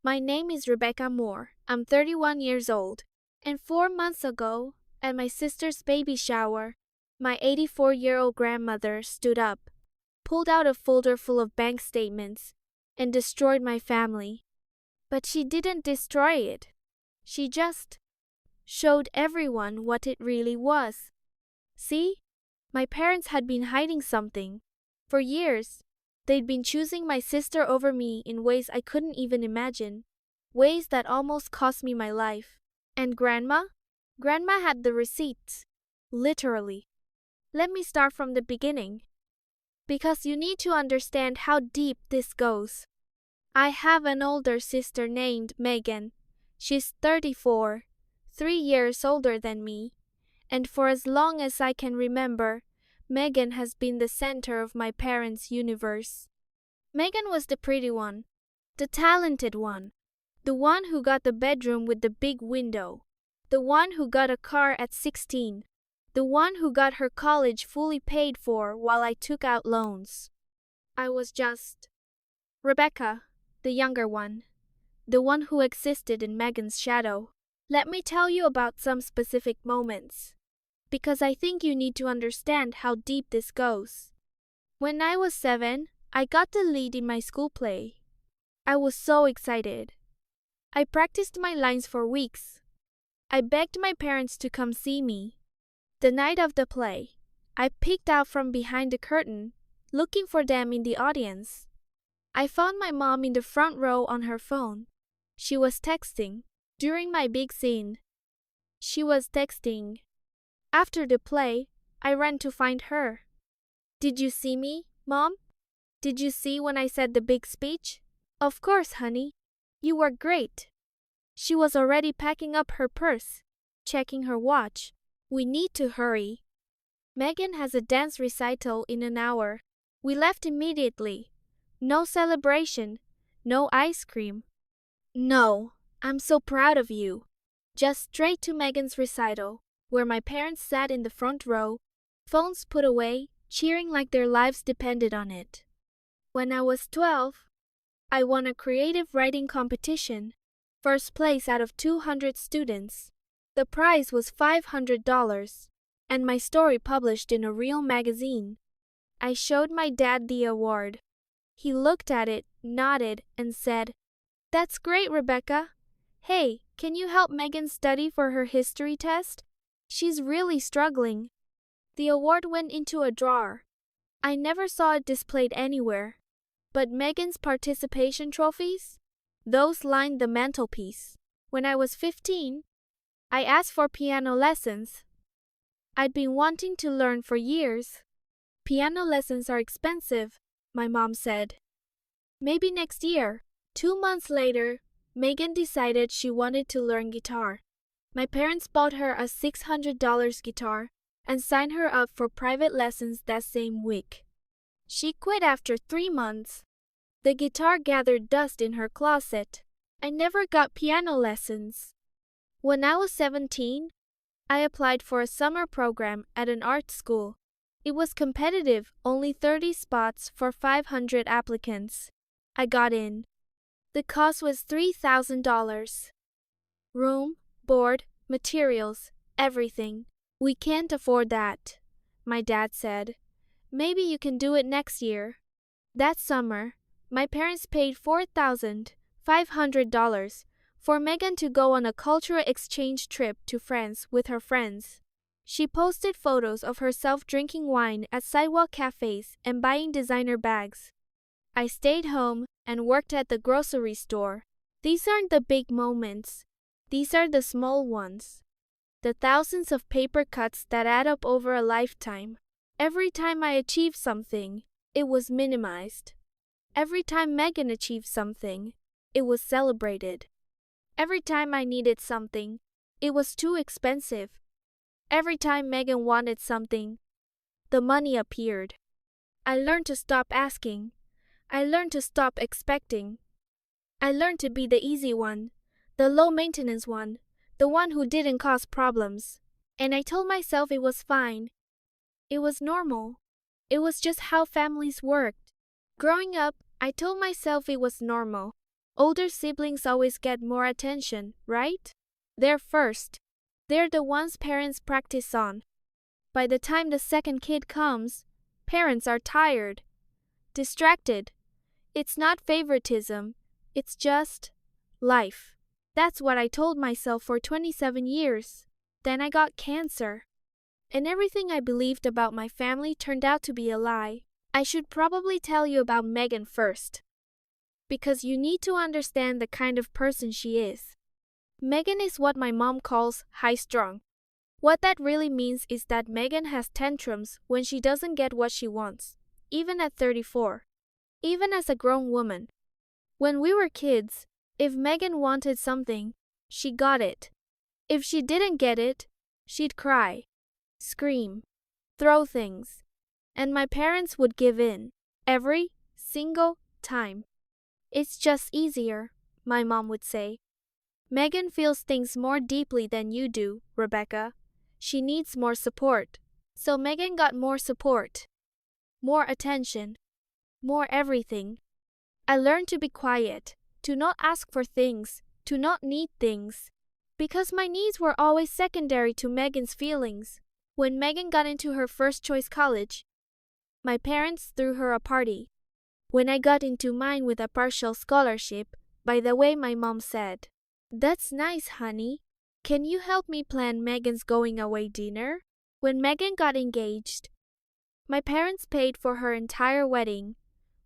My name is Rebecca Moore. I'm 31 years old. And 4 months ago, at my sister's baby shower, my 84-year-old grandmother stood up, pulled out a folder full of bank statements, and destroyed my family. But she didn't destroy it. She just showed everyone what it really was. See? My parents had been hiding something. For years, they'd been choosing my sister over me in ways I couldn't even imagine. Ways that almost cost me my life. And Grandma? Grandma had the receipts. Literally. Let me start from the beginning. Because you need to understand how deep this goes. I have an older sister named Megan. She's 34, 3 years older than me. And for as long as I can remember, Megan has been the center of my parents' universe. Megan was the pretty one, the talented one, the one who got the bedroom with the big window, the one who got a car at 16, the one who got her college fully paid for while I took out loans. I was just Rebecca, the younger one, the one who existed in Megan's shadow. Let me tell you about some specific moments, because I think you need to understand how deep this goes. When I was 7, I got the lead in my school play. I was so excited. I practiced my lines for weeks. I begged my parents to come see me. The night of the play, I peeked out from behind the curtain, looking for them in the audience. I found my mom in the front row on her phone. She was texting. During my big scene, she was texting. After the play, I ran to find her. Did you see me, Mom? Did you see when I said the big speech? Of course, honey. You were great. She was already packing up her purse, checking her watch. We need to hurry. Megan has a dance recital in an hour. We left immediately. No celebration, no ice cream. No, I'm so proud of you. Just straight to Megan's recital, where my parents sat in the front row, phones put away, cheering like their lives depended on it. When I was 12, I won a creative writing competition, first place out of 200 students. The prize was $500, and my story published in a real magazine. I showed my dad the award. He looked at it, nodded, and said, "That's great, Rebecca. Hey, can you help Megan study for her history test? She's really struggling." The award went into a drawer. I never saw it displayed anywhere. But Megan's participation trophies? Those lined the mantelpiece. When I was 15, I asked for piano lessons. I'd been wanting to learn for years. "Piano lessons are expensive," my mom said. "Maybe next year." 2 months later, Megan decided she wanted to learn guitar. My parents bought her a $600 guitar and signed her up for private lessons that same week. She quit after 3 months. The guitar gathered dust in her closet. I never got piano lessons. When I was 17, I applied for a summer program at an art school. It was competitive, only 30 spots for 500 applicants. I got in. The cost was $3,000. Room, board, materials, everything. "We can't afford that," my dad said. "Maybe you can do it next year." That summer, my parents paid $4,500 for Megan to go on a cultural exchange trip to France with her friends. She posted photos of herself drinking wine at sidewalk cafes and buying designer bags. I stayed home and worked at the grocery store. These aren't the big moments. These are the small ones. The thousands of paper cuts that add up over a lifetime. Every time I achieved something, it was minimized. Every time Megan achieved something, it was celebrated. Every time I needed something, it was too expensive. Every time Megan wanted something, the money appeared. I learned to stop asking. I learned to stop expecting. I learned to be the easy one, the low-maintenance one, the one who didn't cause problems. And I told myself it was fine. It was normal. It was just how families worked. Growing up, I told myself it was normal. Older siblings always get more attention, right? They're first. They're the ones parents practice on. By the time the second kid comes, parents are tired, distracted. It's not favoritism, it's just life. That's what I told myself for 27 years. Then I got cancer. And everything I believed about my family turned out to be a lie. I should probably tell you about Megan first, because you need to understand the kind of person she is. Megan is what my mom calls high-strung. What that really means is that Megan has tantrums when she doesn't get what she wants, even at 34. Even as a grown woman. When we were kids, if Megan wanted something, she got it. If she didn't get it, she'd cry, scream, throw things. And my parents would give in, every single time. It's just easier, my mom would say. Megan feels things more deeply than you do, Rebecca. She needs more support. So Megan got more support, more attention, more everything. I learned to be quiet, to not ask for things, to not need things, because my needs were always secondary to Megan's feelings. When Megan got into her first choice college, my parents threw her a party. When I got into mine with a partial scholarship, by the way, my mom said, "That's nice, honey. Can you help me plan Megan's going away dinner?" When Megan got engaged, my parents paid for her entire wedding,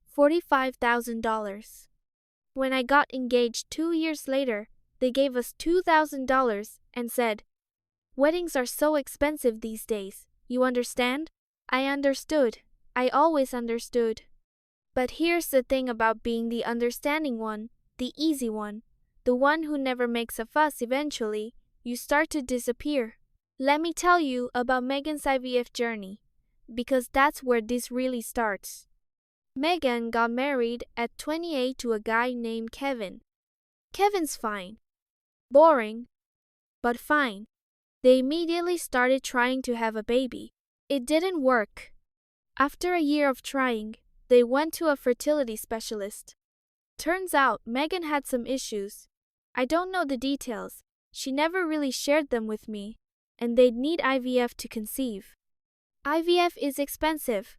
$45,000. When I got engaged 2 years later, they gave us $2,000 and said, "Weddings are so expensive these days, you understand?" I understood. I always understood. But here's the thing about being the understanding one, the easy one, the one who never makes a fuss. Eventually, you start to disappear. Let me tell you about Megan's IVF journey, because that's where this really starts. Megan got married at 28 to a guy named Kevin. Kevin's fine. Boring, but fine. They immediately started trying to have a baby. It didn't work. After a year of trying, they went to a fertility specialist. Turns out Megan had some issues. I don't know the details. She never really shared them with me, and they'd need IVF to conceive. IVF is expensive.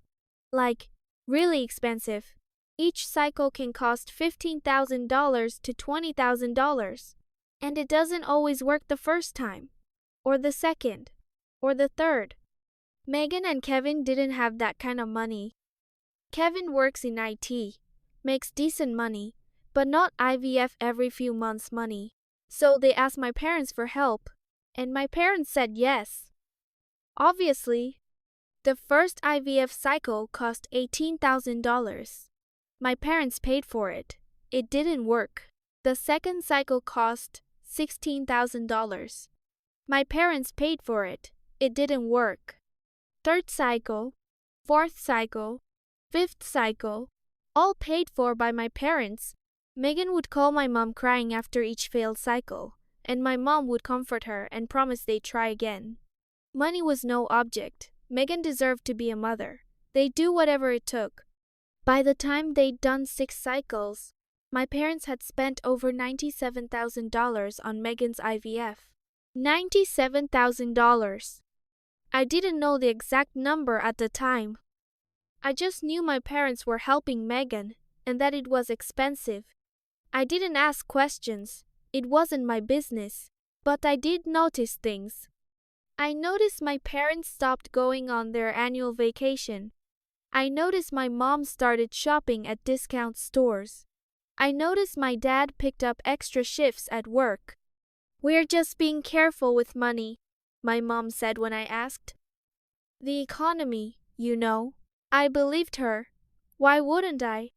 Like, really expensive. Each cycle can cost $15,000 to $20,000. And it doesn't always work the first time, or the second, or the third. Megan and Kevin didn't have that kind of money. Kevin works in IT, makes decent money, but not IVF every few months money. So they asked my parents for help, and my parents said yes. Obviously, the first IVF cycle cost $18,000. My parents paid for it. It didn't work. The second cycle cost $16,000. My parents paid for it. It didn't work. Third cycle, fourth cycle, fifth cycle, all paid for by my parents. Megan would call my mom crying after each failed cycle, and my mom would comfort her and promise they'd try again. Money was no object. Megan deserved to be a mother. They'd do whatever it took. By the time they'd done 6 cycles, my parents had spent over $97,000 on Megan's IVF. $97,000. I didn't know the exact number at the time. I just knew my parents were helping Megan and that it was expensive. I didn't ask questions. It wasn't my business. But I did notice things. I noticed my parents stopped going on their annual vacation. I noticed my mom started shopping at discount stores. I noticed my dad picked up extra shifts at work. "We're just being careful with money," my mom said when I asked. "The economy, you know." I believed her. Why wouldn't I?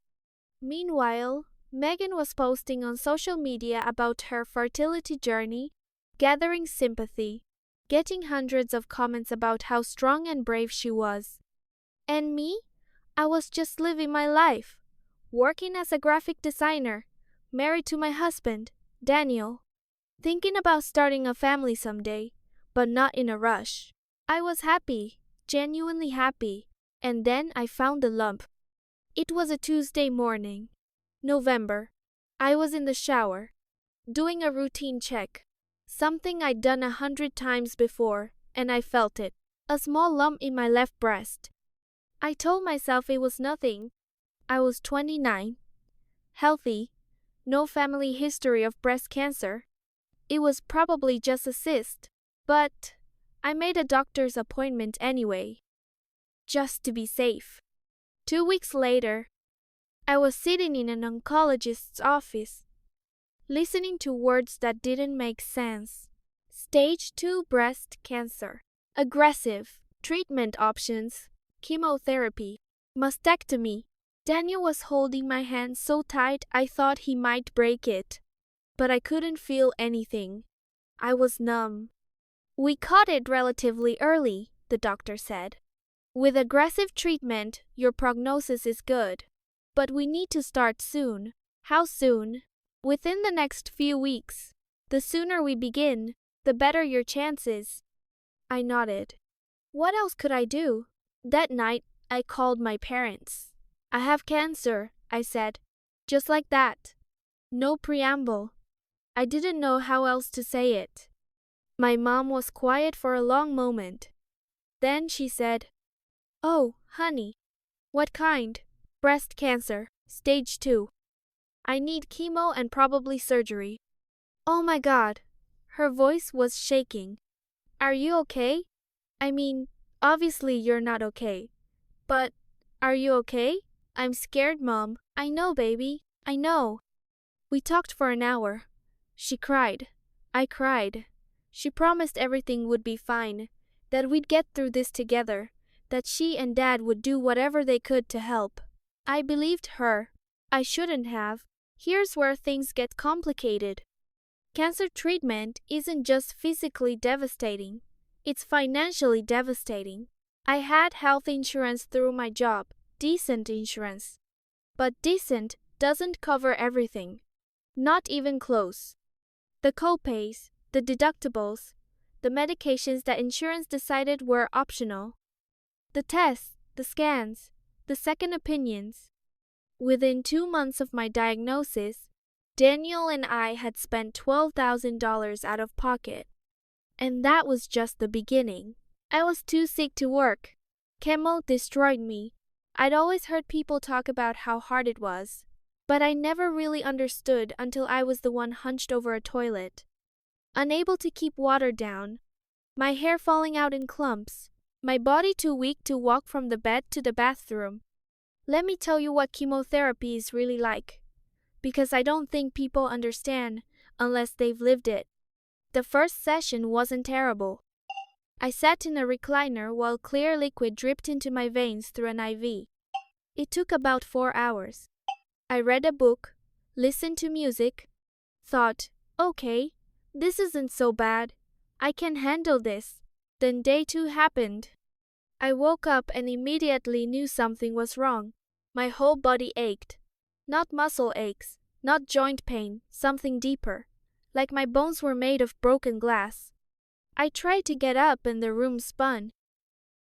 Meanwhile, Megan was posting on social media about her fertility journey, gathering sympathy, getting hundreds of comments about how strong and brave she was. And me? I was just living my life, working as a graphic designer, married to my husband, Daniel, thinking about starting a family someday, but not in a rush. I was happy, genuinely happy, and then I found the lump. It was a Tuesday morning, November. I was in the shower, doing a routine check. Something I'd done 100 times before, and I felt it. A small lump in my left breast. I told myself it was nothing. I was 29, healthy, no family history of breast cancer. It was probably just a cyst, but I made a doctor's appointment anyway, just to be safe. 2 weeks later, I was sitting in an oncologist's office, listening to words that didn't make sense. Stage 2 breast cancer. Aggressive. Treatment options. Chemotherapy. Mastectomy. Daniel was holding my hand so tight I thought he might break it. But I couldn't feel anything. I was numb. We caught it relatively early, the doctor said. With aggressive treatment, your prognosis is good. But we need to start soon. How soon? Within the next few weeks. The sooner we begin, the better your chances. I nodded. What else could I do? That night, I called my parents. I have cancer, I said. Just like that. No preamble. I didn't know how else to say it. My mom was quiet for a long moment. Then she said, "Oh, honey. What kind?" "Breast cancer, stage 2. I need chemo and probably surgery." "Oh my God." Her voice was shaking. "Are you okay? I mean, obviously you're not okay. But, are you okay?" "I'm scared, Mom." "I know, baby. I know." We talked for an hour. She cried. I cried. She promised everything would be fine, that we'd get through this together, that she and Dad would do whatever they could to help. I believed her. I shouldn't have. Here's where things get complicated. Cancer treatment isn't just physically devastating. It's financially devastating. I had health insurance through my job, decent insurance. But decent doesn't cover everything. Not even close. The copays, the deductibles, the medications that insurance decided were optional. The tests, the scans, the second opinions. Within 2 months of my diagnosis, Daniel and I had spent $12,000 out of pocket. And that was just the beginning. I was too sick to work. Chemo destroyed me. I'd always heard people talk about how hard it was, but I never really understood until I was the one hunched over a toilet. Unable to keep water down, my hair falling out in clumps, my body too weak to walk from the bed to the bathroom. Let me tell you what chemotherapy is really like, because I don't think people understand unless they've lived it. The first session wasn't terrible. I sat in a recliner while clear liquid dripped into my veins through an IV. It took about 4 hours. I read a book, listened to music, thought, okay, this isn't so bad. I can handle this. Then day 2 happened. I woke up and immediately knew something was wrong. My whole body ached. Not muscle aches, not joint pain, something deeper. Like my bones were made of broken glass. I tried to get up and the room spun.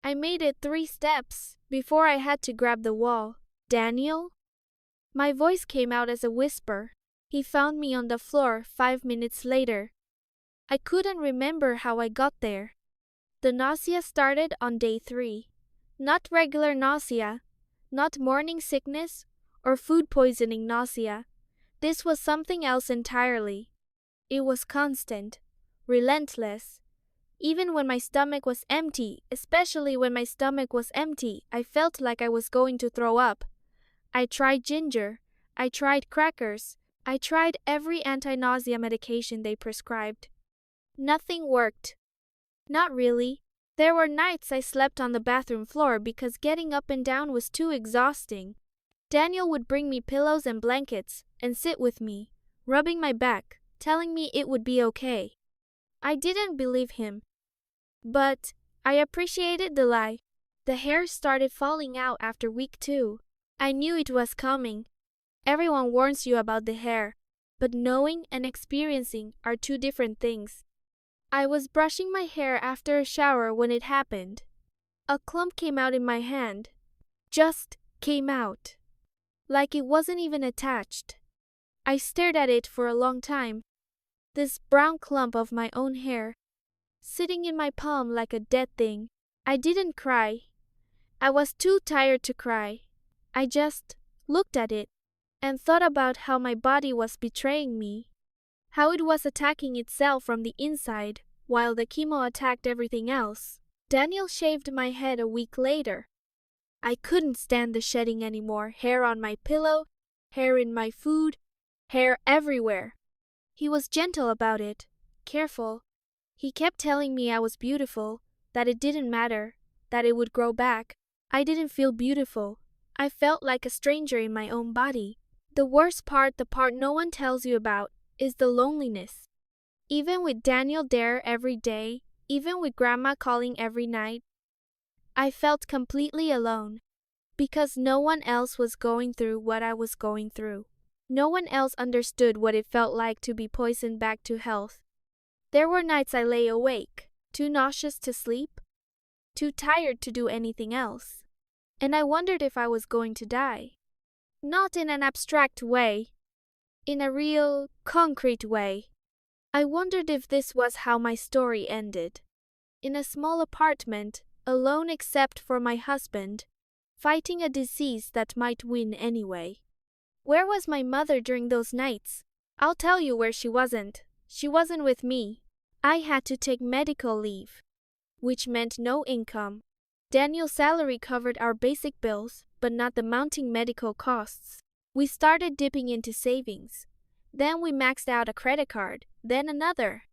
I made it 3 steps before I had to grab the wall. "Daniel?" My voice came out as a whisper. He found me on the floor 5 minutes later. I couldn't remember how I got there. The nausea started on day 3. Not regular nausea, not morning sickness or food poisoning nausea. This was something else entirely. It was constant, relentless. Even when my stomach was empty, especially when my stomach was empty, I felt like I was going to throw up. I tried ginger. I tried crackers. I tried every anti-nausea medication they prescribed. Nothing worked. Not really. There were nights I slept on the bathroom floor because getting up and down was too exhausting. Daniel would bring me pillows and blankets and sit with me, rubbing my back, telling me it would be okay. I didn't believe him. But I appreciated the lie. The hair started falling out after week 2. I knew it was coming. Everyone warns you about the hair, but knowing and experiencing are 2 different things. I was brushing my hair after a shower when it happened. A clump came out in my hand. Just came out. Like it wasn't even attached. I stared at it for a long time. This brown clump of my own hair, sitting in my palm like a dead thing. I didn't cry. I was too tired to cry. I just looked at it and thought about how my body was betraying me, how it was attacking itself from the inside, while the chemo attacked everything else. Daniel shaved my head a week later. I couldn't stand the shedding anymore. Hair on my pillow, hair in my food, hair everywhere. He was gentle about it, careful. He kept telling me I was beautiful, that it didn't matter, that it would grow back. I didn't feel beautiful. I felt like a stranger in my own body. The worst part, the part no one tells you about, is the loneliness. Even with Daniel there every day, even with Grandma calling every night, I felt completely alone. Because no one else was going through what I was going through. No one else understood what it felt like to be poisoned back to health. There were nights I lay awake, too nauseous to sleep, too tired to do anything else. And I wondered if I was going to die. Not in an abstract way, in a real, concrete way. I wondered if this was how my story ended. In a small apartment, alone except for my husband, fighting a disease that might win anyway. Where was my mother during those nights? I'll tell you where she wasn't. She wasn't with me. I had to take medical leave, which meant no income. Daniel's salary covered our basic bills, but not the mounting medical costs. We started dipping into savings. Then we maxed out a credit card, then another.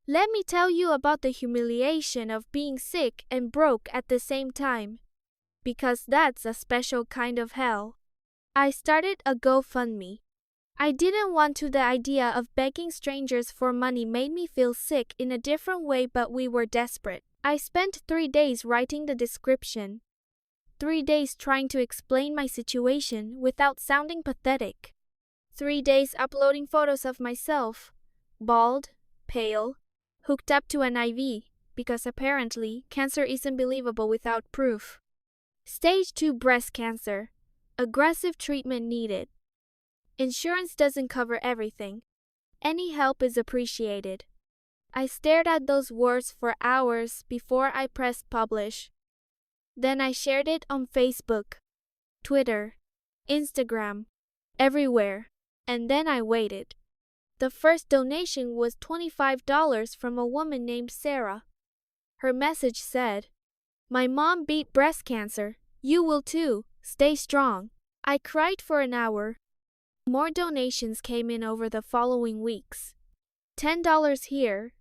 Let me tell you about the humiliation of being sick and broke at the same time. Because that's a special kind of hell. I started a GoFundMe. I didn't want to. The idea of begging strangers for money made me feel sick in a different way, but we were desperate. I spent 3 days writing the description. 3 days trying to explain my situation without sounding pathetic. 3 days uploading photos of myself, bald, pale, hooked up to an IV, because apparently cancer isn't believable without proof. Stage 2 breast cancer. Aggressive treatment needed. Insurance doesn't cover everything. Any help is appreciated. I stared at those words for hours before I pressed publish. Then I shared it on Facebook, Twitter, Instagram, everywhere. And then I waited. The first donation was $25 from a woman named Sarah. Her message said, "My mom beat breast cancer. You will too. Stay strong." I cried for an hour. More donations came in over the following weeks. $10 here,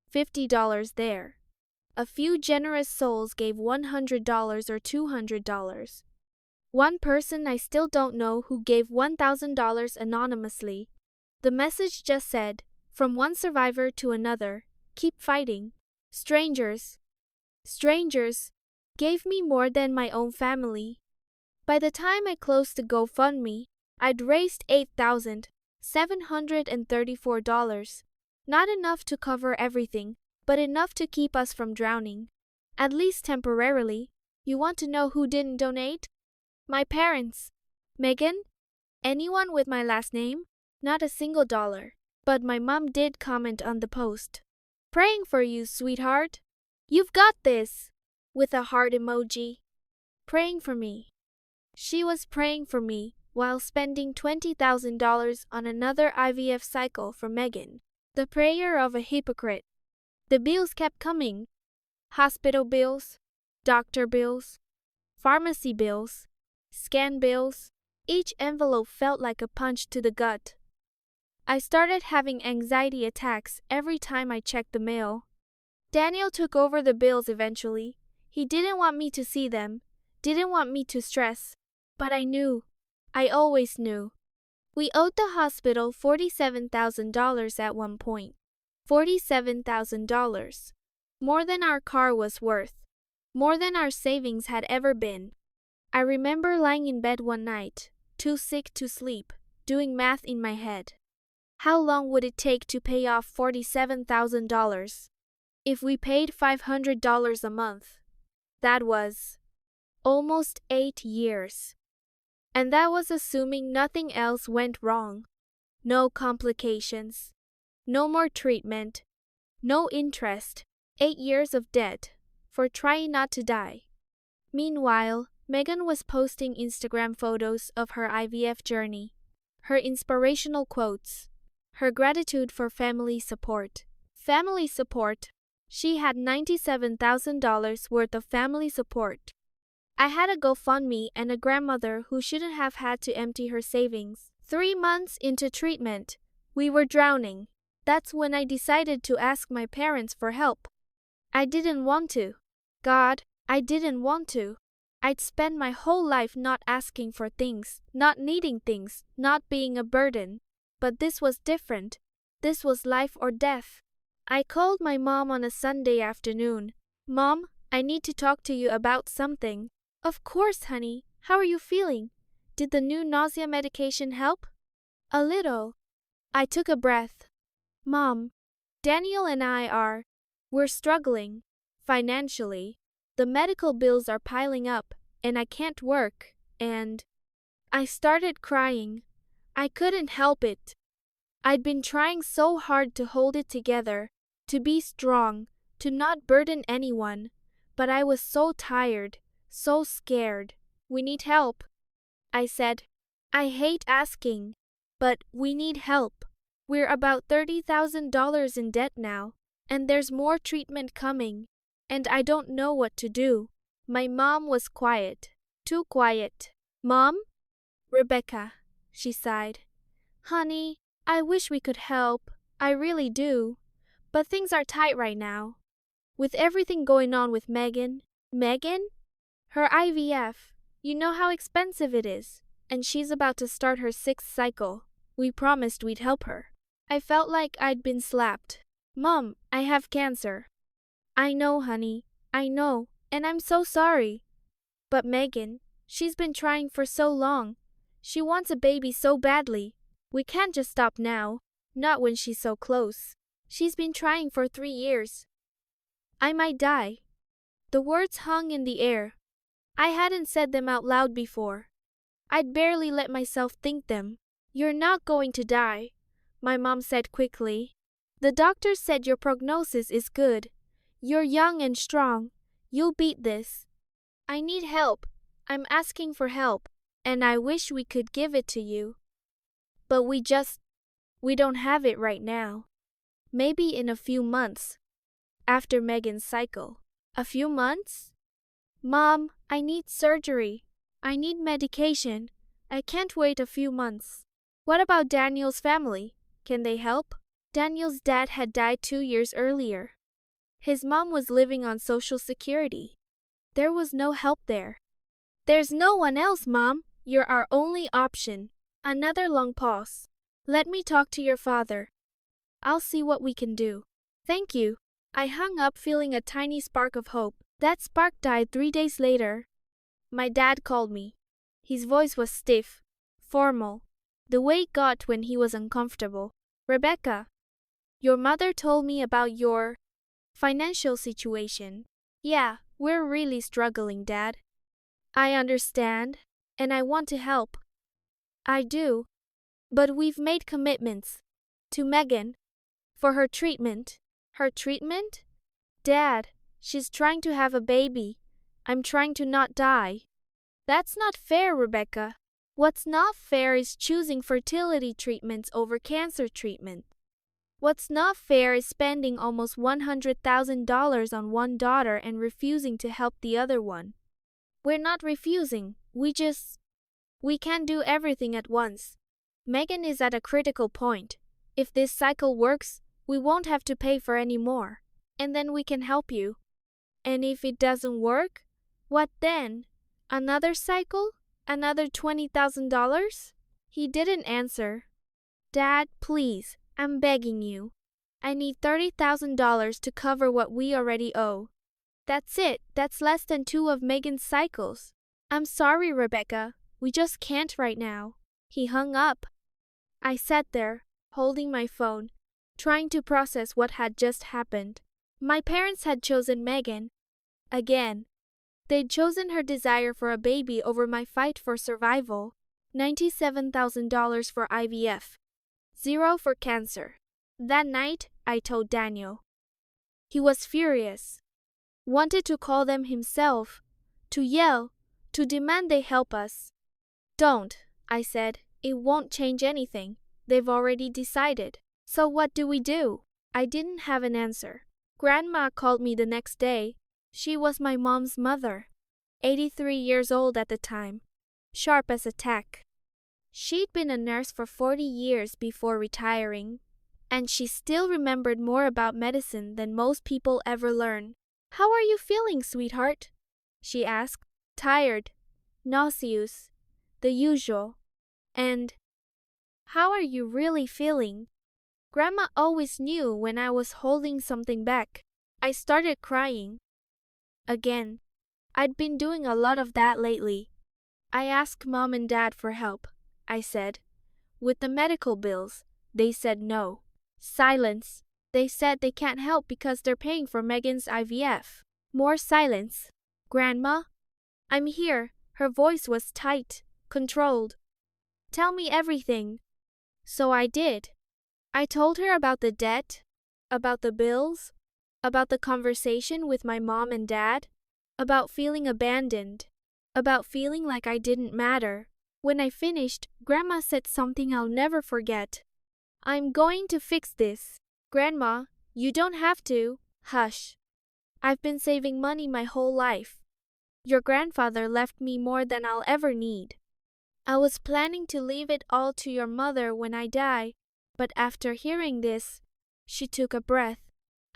$50 there. A few generous souls gave $100 or $200. One person I still don't know who gave $1,000 anonymously. The message just said, "From one survivor to another, keep fighting." Strangers gave me more than my own family. By the time I closed the GoFundMe, I'd raised $8,734. Not enough to cover everything, but enough to keep us from drowning. At least temporarily. You want to know who didn't donate? My parents. Megan? Anyone with my last name? Not a single dollar. But my mom did comment on the post. "Praying for you, sweetheart. You've got this." With a heart emoji. Praying for me. She was praying for me while spending $20,000 on another IVF cycle for Megan. The prayer of a hypocrite. The bills kept coming. Hospital bills, doctor bills, pharmacy bills, scan bills. Each envelope felt like a punch to the gut. I started having anxiety attacks every time I checked the mail. Daniel took over the bills eventually. He didn't want me to see them, didn't want me to stress. But I knew. I always knew. We owed the hospital $47,000 at one point. $47,000. More than our car was worth. More than our savings had ever been. I remember lying in bed one night, too sick to sleep, doing math in my head. How long would it take to pay off $47,000? If we paid $500 a month, that was almost 8 years. And that was assuming nothing else went wrong. No complications. No more treatment. No interest. 8 years of debt for trying not to die. Meanwhile, Megan was posting Instagram photos of her IVF journey, her inspirational quotes, her gratitude for family support. Family support. She had $97,000 worth of family support. I had a GoFundMe and a grandmother who shouldn't have had to empty her savings. 3 months into treatment, we were drowning. That's when I decided to ask my parents for help. I didn't want to. God, I didn't want to. I'd spent my whole life not asking for things, not needing things, not being a burden. But this was different. This was life or death. I called my mom on a Sunday afternoon. Mom, I need to talk to you about something. Of course, honey. How are you feeling? Did the new nausea medication help? A little. I took a breath. Mom, Daniel and we're struggling. Financially. The medical bills are piling up, and I can't work, and I started crying. I couldn't help it. I'd been trying so hard to hold it together, to be strong, to not burden anyone, but I was so tired, so scared. We need help, I said. I hate asking, but we need help. We're about $30,000 in debt now, and there's more treatment coming, and I don't know what to do. My mom was quiet, too quiet. Mom? Rebecca, she sighed. Honey, I wish we could help. I really do. But things are tight right now. With everything going on with Megan. Megan? Her IVF. You know how expensive it is. And she's about to start her 6th cycle. We promised we'd help her. I felt like I'd been slapped. Mom, I have cancer. I know, honey. I know. And I'm so sorry. But Megan, she's been trying for so long. She wants a baby so badly. We can't just stop now. Not when she's so close. She's been trying for 3 years. I might die. The words hung in the air. I hadn't said them out loud before. I'd barely let myself think them. You're not going to die, my mom said quickly. The doctor said your prognosis is good. You're young and strong. You'll beat this. I need help. I'm asking for help, and I wish we could give it to you. But we don't have it right now. Maybe in a few months. After Megan's cycle. A few months? Mom, I need surgery. I need medication. I can't wait a few months. What about Daniel's family? Can they help? Daniel's dad had died 2 years earlier. His mom was living on Social Security. There was no help there. There's no one else, Mom. You're our only option. Another long pause. Let me talk to your father. I'll see what we can do. Thank you. I hung up feeling a tiny spark of hope. That spark died 3 days later. My dad called me. His voice was stiff, formal, the way it got when he was uncomfortable. Rebecca, your mother told me about your financial situation. Yeah, we're really struggling, Dad. I understand, and I want to help. I do. But we've made commitments. To Megan. For her treatment. Her treatment? Dad, she's trying to have a baby. I'm trying to not die. That's not fair, Rebecca. What's not fair is choosing fertility treatments over cancer treatment. What's not fair is spending almost $100,000 on one daughter and refusing to help the other one. We're not refusing. We can't do everything at once. Megan is at a critical point. If this cycle works, we won't have to pay for any more. And then we can help you. And if it doesn't work, what then? Another cycle? Another $20,000? He didn't answer. Dad, please, I'm begging you. I need $30,000 to cover what we already owe. That's it. That's less than 2 of Megan's cycles. I'm sorry, Rebecca. We just can't right now. He hung up. I sat there, holding my phone, trying to process what had just happened. My parents had chosen Megan. Again. They'd chosen her desire for a baby over my fight for survival. $97,000 for IVF. 0 for cancer. That night, I told Daniel. He was furious. Wanted to call them himself, to yell, to demand they help us. Don't, I said. It won't change anything. They've already decided. So what do we do? I didn't have an answer. Grandma called me the next day. She was my mom's mother, 83 years old at the time, sharp as a tack. She'd been a nurse for 40 years before retiring, and she still remembered more about medicine than most people ever learn. How are you feeling, sweetheart? She asked. Tired, nauseous, the usual. And how are you really feeling? Grandma always knew when I was holding something back. I started crying. Again. I'd been doing a lot of that lately. I asked Mom and Dad for help, I said. With the medical bills, they said no. Silence. They said they can't help because they're paying for Megan's IVF. More silence. Grandma? I'm here. Her voice was tight, controlled. Tell me everything. So I did. I told her about the debt, about the bills, about the conversation with my mom and dad, about feeling abandoned, about feeling like I didn't matter. When I finished, Grandma said something I'll never forget. I'm going to fix this. Grandma, you don't have to. Hush. I've been saving money my whole life. Your grandfather left me more than I'll ever need. I was planning to leave it all to your mother when I die, but after hearing this, she took a breath.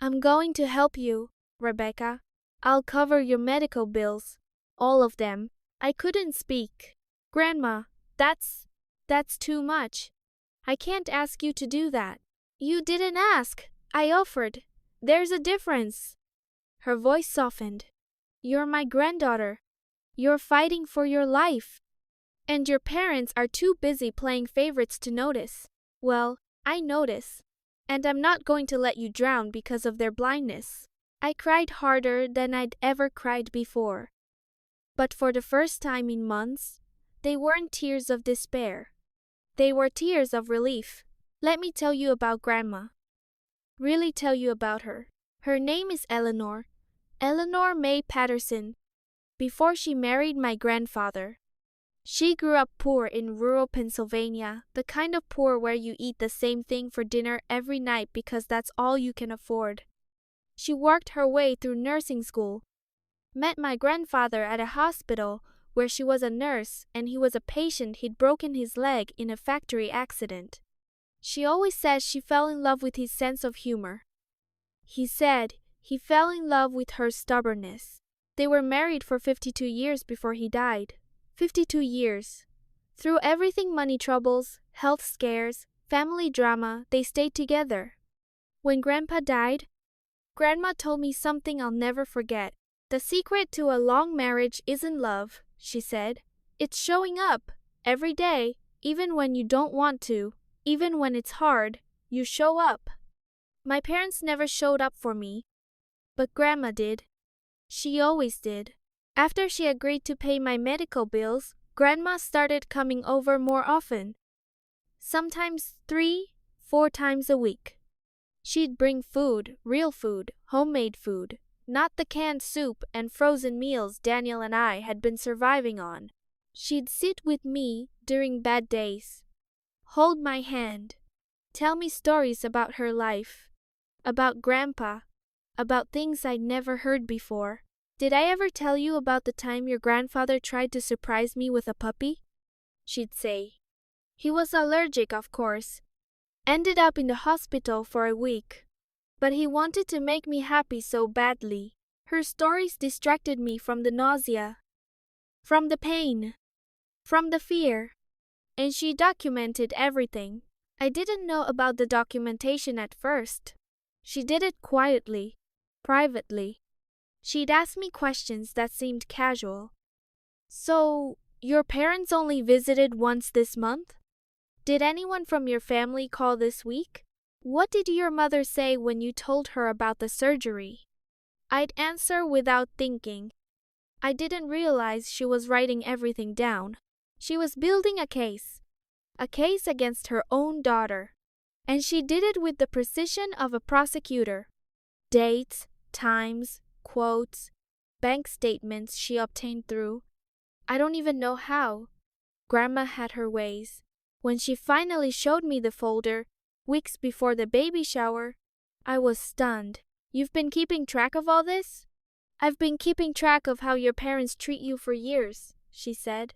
I'm going to help you, Rebecca. I'll cover your medical bills. All of them. I couldn't speak. Grandma, that's too much. I can't ask you to do that. You didn't ask. I offered. There's a difference. Her voice softened. You're my granddaughter. You're fighting for your life. And your parents are too busy playing favorites to notice. Well, I notice. And I'm not going to let you drown because of their blindness. I cried harder than I'd ever cried before. But for the first time in months, they weren't tears of despair. They were tears of relief. Let me tell you about Grandma. Really tell you about her. Her name is Eleanor. Eleanor May Patterson. Before she married my grandfather. She grew up poor in rural Pennsylvania, the kind of poor where you eat the same thing for dinner every night because that's all you can afford. She worked her way through nursing school, met my grandfather at a hospital where she was a nurse and he was a patient who'd broken his leg in a factory accident. She always says she fell in love with his sense of humor. He said he fell in love with her stubbornness. They were married for 52 years before he died. 52 years. Through everything, money troubles, health scares, family drama, they stayed together. When Grandpa died, Grandma told me something I'll never forget. The secret to a long marriage isn't love, she said. It's showing up every day, even when you don't want to, even when it's hard, you show up. My parents never showed up for me, but Grandma did. She always did. After she agreed to pay my medical bills, Grandma started coming over more often. Sometimes 3-4 times a week. She'd bring food, real food, homemade food, not the canned soup and frozen meals Daniel and I had been surviving on. She'd sit with me during bad days, hold my hand, tell me stories about her life, about Grandpa, about things I'd never heard before. Did I ever tell you about the time your grandfather tried to surprise me with a puppy? She'd say. He was allergic, of course. Ended up in the hospital for a week. But he wanted to make me happy so badly. Her stories distracted me from the nausea, from the pain, from the fear. And she documented everything. I didn't know about the documentation at first. She did it quietly, privately. She'd ask me questions that seemed casual. So, your parents only visited once this month? Did anyone from your family call this week? What did your mother say when you told her about the surgery? I'd answer without thinking. I didn't realize she was writing everything down. She was building a case against her own daughter. And she did it with the precision of a prosecutor. Dates, times, quotes, bank statements she obtained through. I don't even know how. Grandma had her ways. When she finally showed me the folder, weeks before the baby shower, I was stunned. You've been keeping track of all this? I've been keeping track of how your parents treat you for years, she said.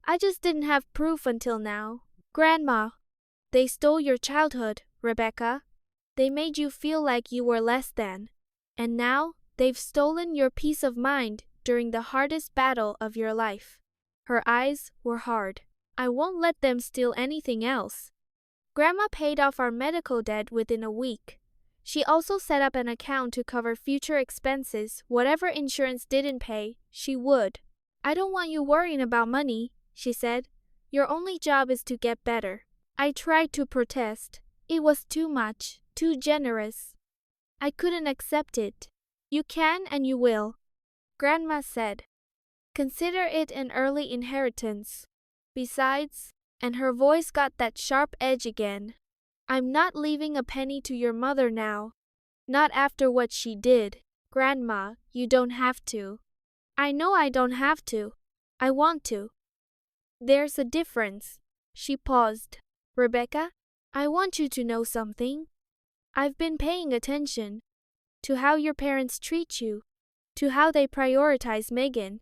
I just didn't have proof until now. Grandma, they stole your childhood, Rebecca. They made you feel like you were less than. And now, they've stolen your peace of mind during the hardest battle of your life. Her eyes were hard. I won't let them steal anything else. Grandma paid off our medical debt within a week. She also set up an account to cover future expenses. Whatever insurance didn't pay, she would. I don't want you worrying about money, she said. Your only job is to get better. I tried to protest. It was too much, too generous. I couldn't accept it. You can and you will, Grandma said. Consider it an early inheritance. Besides, and her voice got that sharp edge again, I'm not leaving a penny to your mother now. Not after what she did. Grandma, you don't have to. I know I don't have to. I want to. There's a difference. She paused. Rebecca, I want you to know something. I've been paying attention to how your parents treat you, to how they prioritize Megan.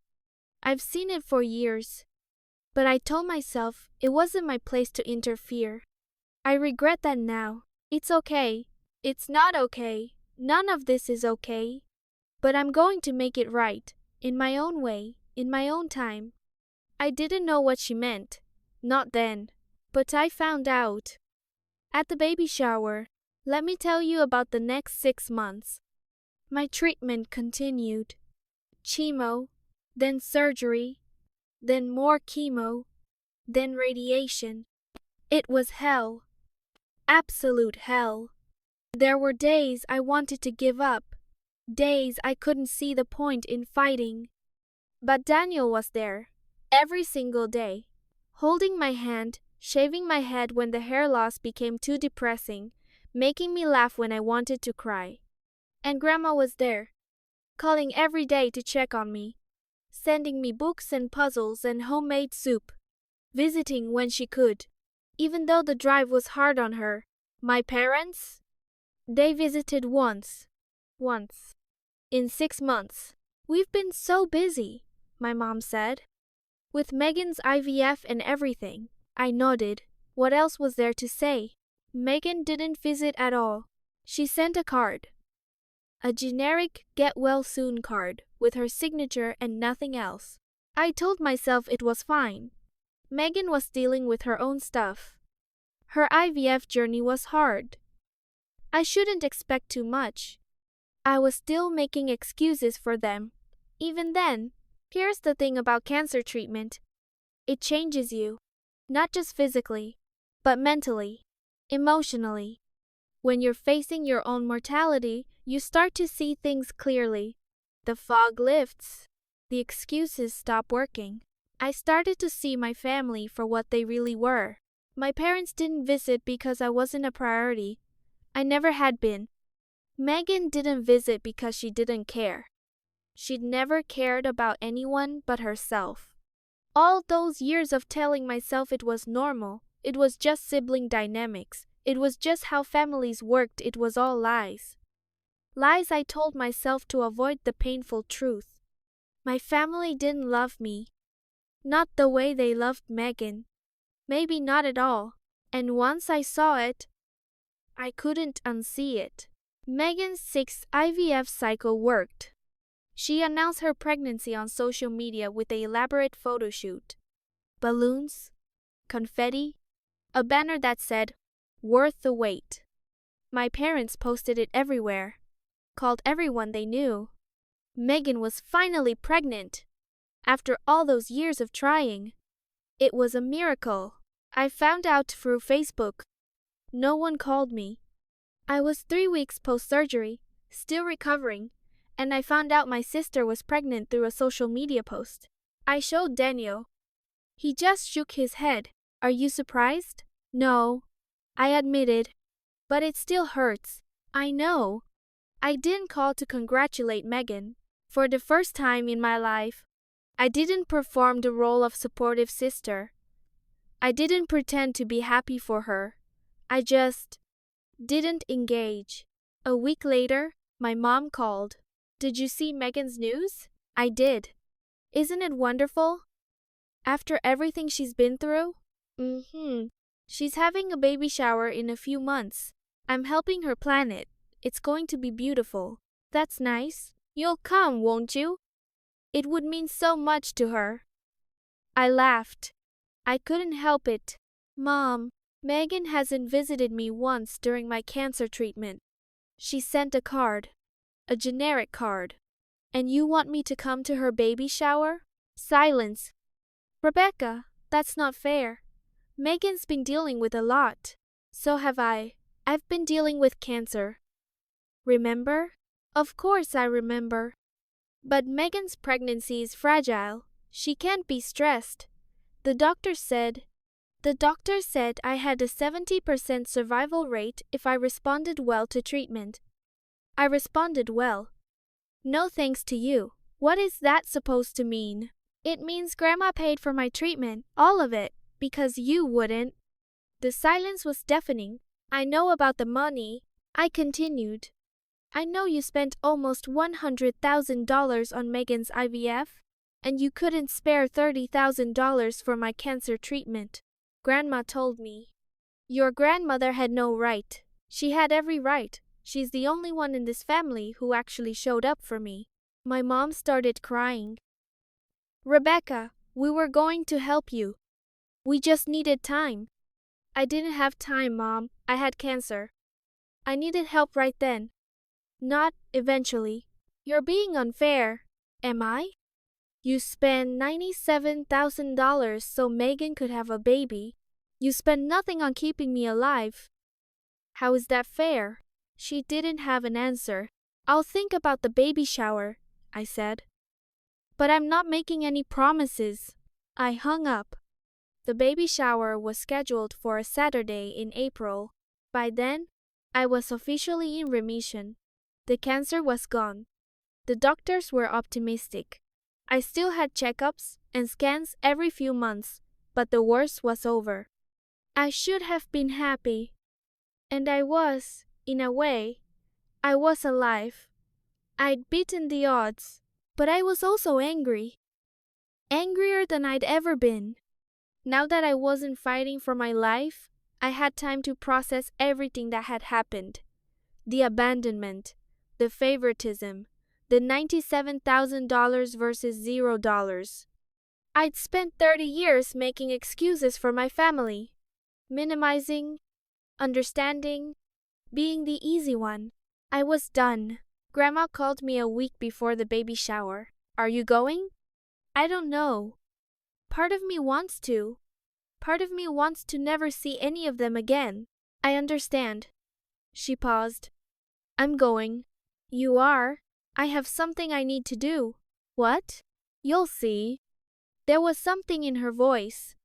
I've seen it for years. But I told myself it wasn't my place to interfere. I regret that now. It's okay. It's not okay. None of this is okay. But I'm going to make it right, in my own way, in my own time. I didn't know what she meant. Not then. But I found out. At the baby shower, let me tell you about the next 6 months. My treatment continued. Chemo, then surgery, then more chemo, then radiation. It was hell. Absolute hell. There were days I wanted to give up, days I couldn't see the point in fighting. But Daniel was there, every single day, holding my hand, shaving my head when the hair loss became too depressing, making me laugh when I wanted to cry. And Grandma was there, calling every day to check on me, sending me books and puzzles and homemade soup, visiting when she could. Even though the drive was hard on her, my parents? They visited once. In 6 months. We've been so busy, my mom said. With Megan's IVF and everything. I nodded. What else was there to say? Megan didn't visit at all. She sent a card. A generic get well soon card with her signature and nothing else. I told myself it was fine. Megan was dealing with her own stuff. Her IVF journey was hard. I shouldn't expect too much. I was still making excuses for them. Even then, here's the thing about cancer treatment. It changes you. Not just physically, but mentally, emotionally. When you're facing your own mortality, you start to see things clearly. The fog lifts. The excuses stop working. I started to see my family for what they really were. My parents didn't visit because I wasn't a priority. I never had been. Megan didn't visit because she didn't care. She'd never cared about anyone but herself. All those years of telling myself it was normal, it was just sibling dynamics, it was just how families worked, it was all lies. Lies I told myself to avoid the painful truth. My family didn't love me. Not the way they loved Megan. Maybe not at all. And once I saw it, I couldn't unsee it. Megan's 6th IVF cycle worked. She announced her pregnancy on social media with an elaborate photo shoot. Balloons, confetti, a banner that said, "Worth the wait." My parents posted it everywhere, called everyone they knew. Megan was finally pregnant. After all those years of trying. It was a miracle. I found out through Facebook. No one called me. I was 3 weeks post-surgery, still recovering, and I found out my sister was pregnant through a social media post. I showed Daniel. He just shook his head. Are you surprised? No. I admitted. But it still hurts. I know. I didn't call to congratulate Megan. For the first time in my life, I didn't perform the role of supportive sister. I didn't pretend to be happy for her. I just didn't engage. A week later, my mom called. Did you see Megan's news? I did. Isn't it wonderful? After everything she's been through? She's having a baby shower in a few months. I'm helping her plan it. It's going to be beautiful. That's nice. You'll come, won't you? It would mean so much to her. I laughed. I couldn't help it. Mom, Megan hasn't visited me once during my cancer treatment. She sent a card. A generic card. And you want me to come to her baby shower? Silence. Rebecca, that's not fair. Megan's been dealing with a lot. So have I. I've been dealing with cancer. Remember? Of course I remember. But Megan's pregnancy is fragile. She can't be stressed. The doctor said I had a 70% survival rate if I responded well to treatment. I responded well. No thanks to you. What is that supposed to mean? It means Grandma paid for my treatment, all of it, because you wouldn't. The silence was deafening. I know about the money, I continued. I know you spent almost $100,000 on Megan's IVF, and you couldn't spare $30,000 for my cancer treatment. Grandma told me. Your grandmother had no right. She had every right. She's the only one in this family who actually showed up for me. My mom started crying. Rebecca, we were going to help you. We just needed time. I didn't have time, Mom. I had cancer. I needed help right then. Not eventually. You're being unfair. Am I? You spent $97,000 so Megan could have a baby. You spent nothing on keeping me alive. How is that fair? She didn't have an answer. I'll think about the baby shower, I said. But I'm not making any promises. I hung up. The baby shower was scheduled for a Saturday in April. By then, I was officially in remission. The cancer was gone. The doctors were optimistic. I still had checkups and scans every few months, but the worst was over. I should have been happy. And I was, in a way. I was alive. I'd beaten the odds, but I was also angry. Angrier than I'd ever been. Now that I wasn't fighting for my life, I had time to process everything that had happened. The abandonment, the favoritism, the $97,000 versus $0. I'd spent 30 years making excuses for my family, minimizing, understanding, being the easy one. I was done. Grandma called me a week before the baby shower. Are you going? I don't know. Part of me wants to. Part of me wants to never see any of them again. I understand. She paused. I'm going. You are? I have something I need to do. What? You'll see. There was something in her voice.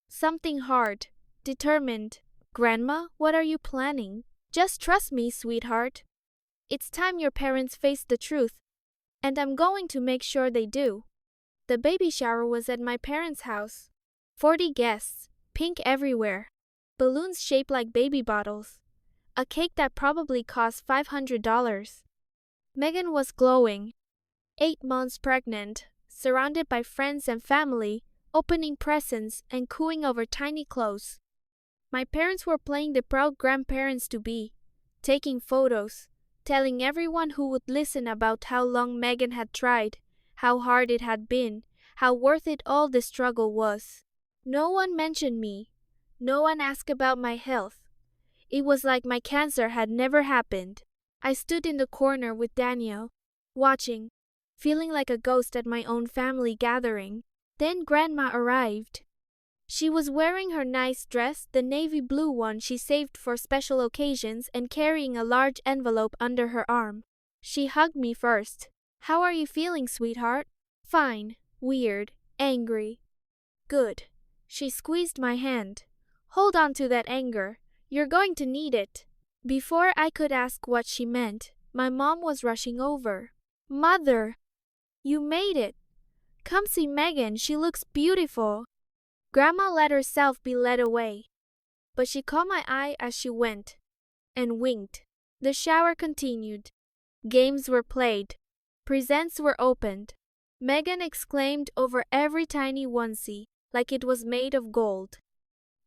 Something hard, determined. Grandma, what are you planning? Just trust me, sweetheart. It's time your parents faced the truth. And I'm going to make sure they do. The baby shower was at my parents' house. 40 guests, pink everywhere. Balloons shaped like baby bottles. A cake that probably cost $500. Megan was glowing. 8 months pregnant, surrounded by friends and family, opening presents and cooing over tiny clothes. My parents were playing the proud grandparents to be, taking photos, telling everyone who would listen about how long Megan had tried, how hard it had been, how worth it all the struggle was. No one mentioned me. No one asked about my health. It was like my cancer had never happened. I stood in the corner with Daniel, watching, feeling like a ghost at my own family gathering. Then Grandma arrived. She was wearing her nice dress, the navy blue one she saved for special occasions, and carrying a large envelope under her arm. She hugged me first. How are you feeling, sweetheart? Fine, weird, angry. Good. She squeezed my hand. Hold on to that anger. You're going to need it." Before I could ask what she meant, my mom was rushing over. "Mother, you made it. Come see Megan, she looks beautiful." Grandma let herself be led away, but she caught my eye as she went, and winked. The shower continued. Games were played. Presents were opened. Megan exclaimed over every tiny onesie, like it was made of gold.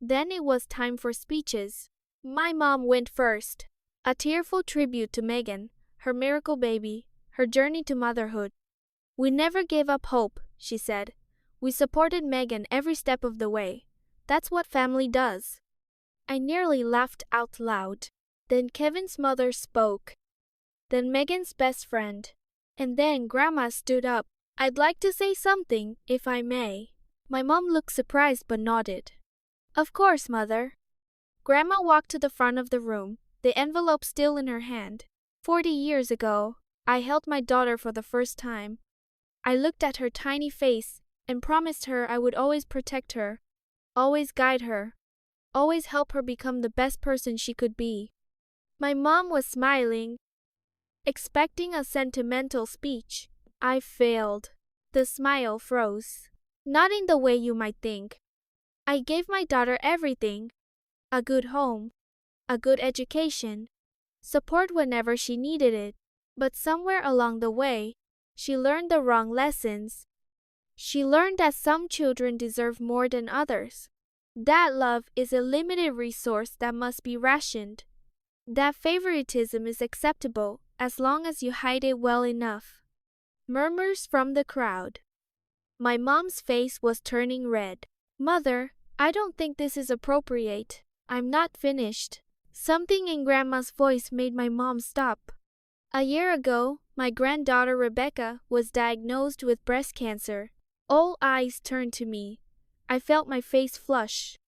Then it was time for speeches. My mom went first. A tearful tribute to Megan, her miracle baby, her journey to motherhood. "We never gave up hope," she said. "We supported Megan every step of the way. That's what family does." I nearly laughed out loud. Then Kevin's mother spoke. Then Megan's best friend. And then Grandma stood up. "I'd like to say something, if I may." My mom looked surprised but nodded. "Of course, Mother." Grandma walked to the front of the room, the envelope still in her hand. 40 years ago, I held my daughter for the first time. I looked at her tiny face and promised her I would always protect her, always guide her, always help her become the best person she could be. My mom was smiling, expecting a sentimental speech. I failed. The smile froze. Not in the way you might think. I gave my daughter everything: a good home, a good education, support whenever she needed it. But somewhere along the way, she learned the wrong lessons. She learned that some children deserve more than others. That love is a limited resource that must be rationed. That favoritism is acceptable as long as you hide it well enough. Murmurs from the crowd. My mom's face was turning red. "Mother, I don't think this is appropriate. I'm not finished." Something in Grandma's voice made my mom stop. A year ago, my granddaughter Rebecca was diagnosed with breast cancer. All eyes turned to me. I felt my face flush.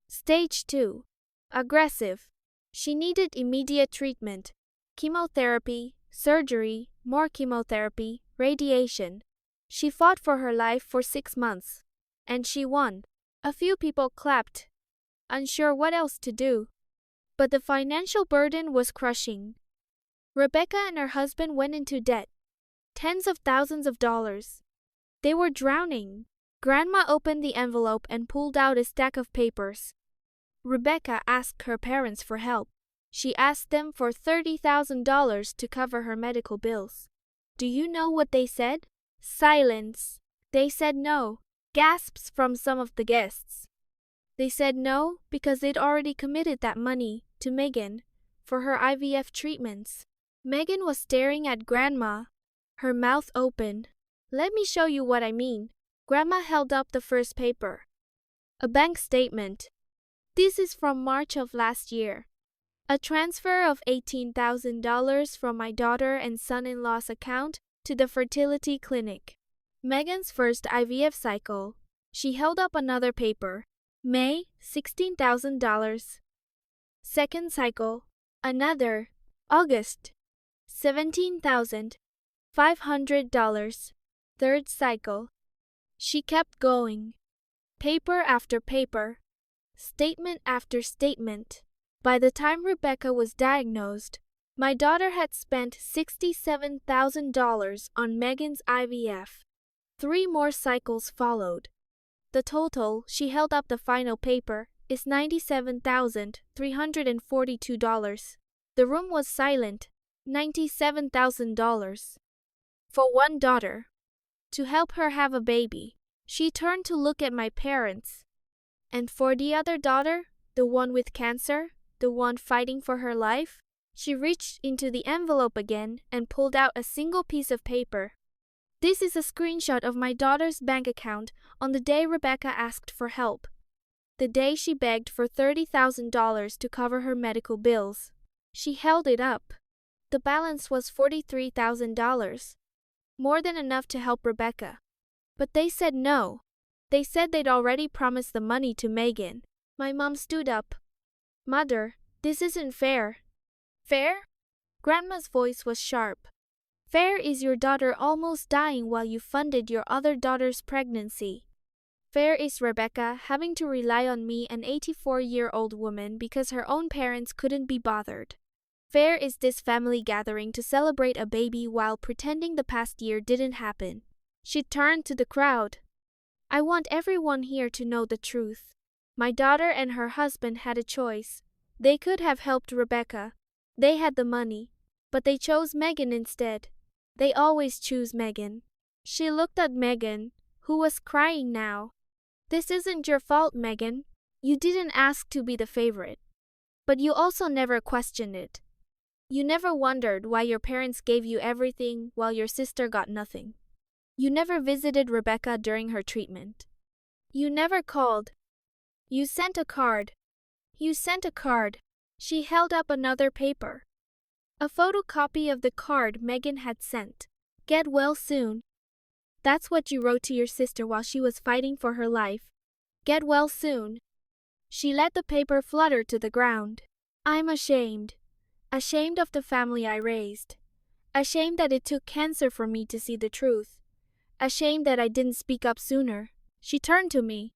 Stage 2. Aggressive. She needed immediate treatment. Chemotherapy, surgery, more chemotherapy, radiation. She fought for her life for 6 months. And she won. A few people clapped, unsure what else to do. But the financial burden was crushing. Rebecca and her husband went into debt. Tens of thousands of dollars. They were drowning. Grandma opened the envelope and pulled out a stack of papers. Rebecca asked her parents for help. She asked them for $30,000 to cover her medical bills. Do you know what they said? Silence. They said no. Gasps from some of the guests. They said no because they'd already committed that money to Megan for her IVF treatments. Megan was staring at Grandma, her mouth open. "Let me show you what I mean." Grandma held up the first paper. A bank statement. "This is from March of last year. A transfer of $18,000 from my daughter and son-in-law's account to the fertility clinic. Megan's first IVF cycle." She held up another paper. May, $16,000. Second cycle. Another. August, $17,500. Third cycle. She kept going. Paper after paper. Statement after statement. By the time Rebecca was diagnosed, my daughter had spent $67,000 on Megan's IVF. 3 more cycles followed. The total, she held up the final paper, is $97,342. The room was silent. $97,000. For one daughter. To help her have a baby. She turned to look at my parents. And for the other daughter, the one with cancer, the one fighting for her life, she reached into the envelope again and pulled out a single piece of paper. This is a screenshot of my daughter's bank account on the day Rebecca asked for help. The day she begged for $30,000 to cover her medical bills. She held it up. The balance was $43,000. More than enough to help Rebecca. But they said no. They said they'd already promised the money to Megan. My mom stood up. "Mother, this isn't fair." "Fair?" Grandma's voice was sharp. "Fair is your daughter almost dying while you funded your other daughter's pregnancy. Fair is Rebecca having to rely on me, an 84-year-old woman, because her own parents couldn't be bothered. Fair is this family gathering to celebrate a baby while pretending the past year didn't happen. She turned to the crowd. I want everyone here to know the truth. My daughter and her husband had a choice. They could have helped Rebecca. They had the money. But they chose Megan instead. They always choose Megan. She looked at Megan, who was crying now. This isn't your fault, Megan. You didn't ask to be the favorite. But you also never questioned it. You never wondered why your parents gave you everything while your sister got nothing. You never visited Rebecca during her treatment. You never called. You sent a card. You sent a card. She held up another paper. A photocopy of the card Megan had sent. Get well soon. That's what you wrote to your sister while she was fighting for her life. Get well soon. She let the paper flutter to the ground. I'm ashamed. Ashamed of the family I raised. Ashamed that it took cancer for me to see the truth. Ashamed that I didn't speak up sooner. She turned to me.